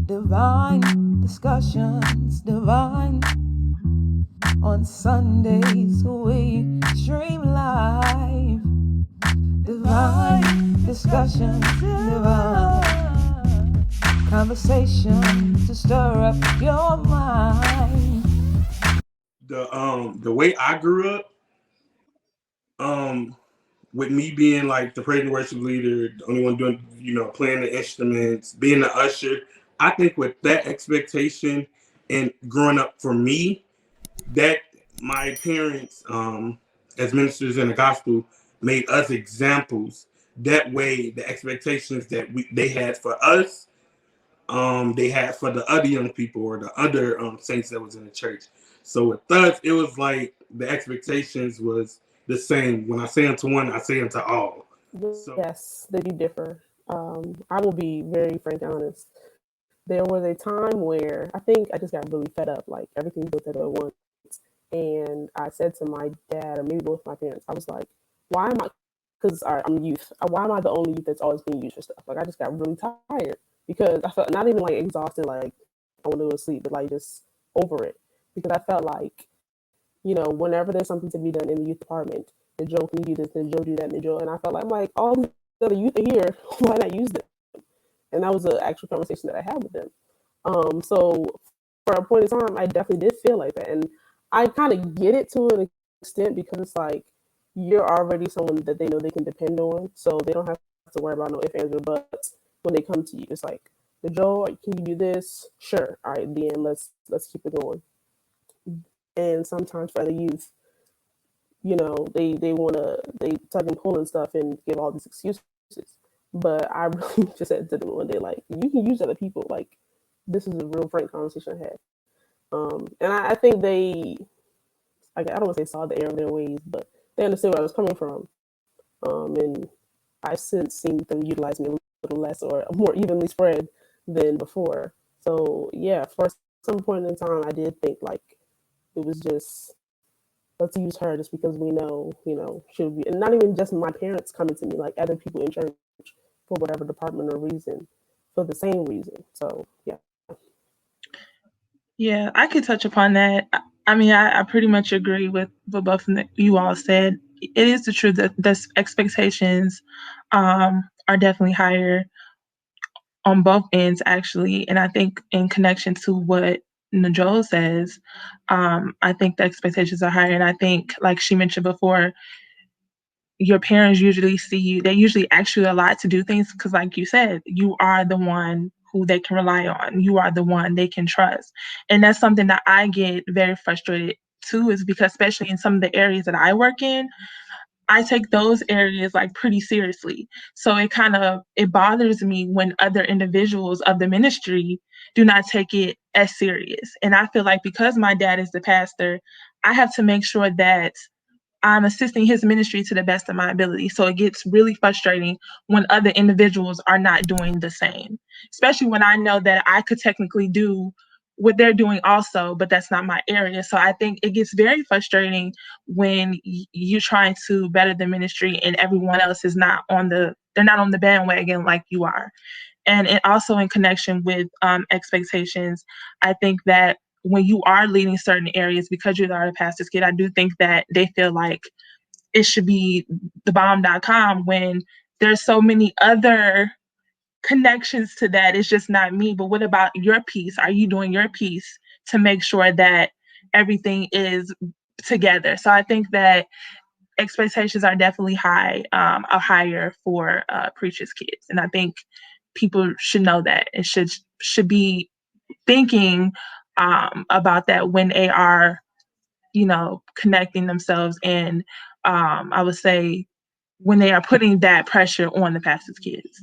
Divine discussions, divine. On Sundays we stream live. Divine discussions, divine. Conversation to stir up your mind. The way I grew up, um, with me being like the praise and worship leader, the only one doing, playing the instruments, being the usher, I think with that expectation and growing up for me, that my parents, as ministers in the gospel, made us examples. That way, the expectations that they had for us, they had for the other young people or the other saints that was in the church. So with us, it was like the expectations was the same. When I say unto one, I say unto all. So Yes, they do differ. I will be very frank and honest. There was a time where I think I just got really fed up, like everything built at once. And I said to my dad, or maybe both my parents, I was like, why am I, because I'm youth, why am I the only youth that's always being used for stuff? Like, I just got really tired because I felt not even like exhausted, like I want to go to sleep, but like just over it. Because I felt like, whenever there's something to be done in the youth department, the Joe can do this, the Joe do that, the Joe. And I felt like, all these other youth are here, why not use them? And that was an actual conversation that I had with them. So for a point in time, I definitely did feel like that. And I kind of get it to an extent because it's like you're already someone that they know they can depend on. So they don't have to worry about no ifs, ands, or buts when they come to you. It's like, the Joe, can you do this? Sure. All right, then let's keep it going. And sometimes for other youth, they tug and pull and stuff and give all these excuses. But I really just said to them one day, like, you can use other people. Like, this is a real frank conversation I had. And I think I don't want to say saw the error of their ways, but they understood where I was coming from. And I since seen them utilize me a little less or more evenly spread than before. So yeah, for some point in time, I did think like it was just, let's use her just because we know, she'll be, and not even just my parents coming to me, like other people in church for whatever department or reason, for the same reason. So yeah. Yeah, I could touch upon that. I mean, I pretty much agree with what both of you all said. It is the truth that the expectations are definitely higher on both ends, actually. And I think in connection to what Najol says, I think the expectations are higher. And I think, like she mentioned before, your parents usually see you, they usually ask you a lot to do things because, like you said, you are the one who they can rely on. You are the one they can trust. And that's something that I get very frustrated too, is because, especially in some of the areas that I work in, I take those areas like pretty seriously. So it bothers me when other individuals of the ministry do not take it as serious. And I feel like because my dad is the pastor, I have to make sure that I'm assisting his ministry to the best of my ability. So it gets really frustrating when other individuals are not doing the same, especially when I know that I could technically do what they're doing also, but that's not my area. So I think it gets very frustrating when you're trying to better the ministry and everyone else is they're not on the bandwagon like you are. And it also in connection with expectations, I think that when you are leading certain areas, because you're the pastor's kid, I do think that they feel like it should be the bomb.com when there's so many other connections to that. It's just not me. But what about your piece? Are you doing your piece to make sure that everything is together? So I think that expectations are definitely are higher for preachers' kids, and I think people should know that and should be thinking about that when they are, connecting themselves, and I would say when they are putting that pressure on the pastor's kids.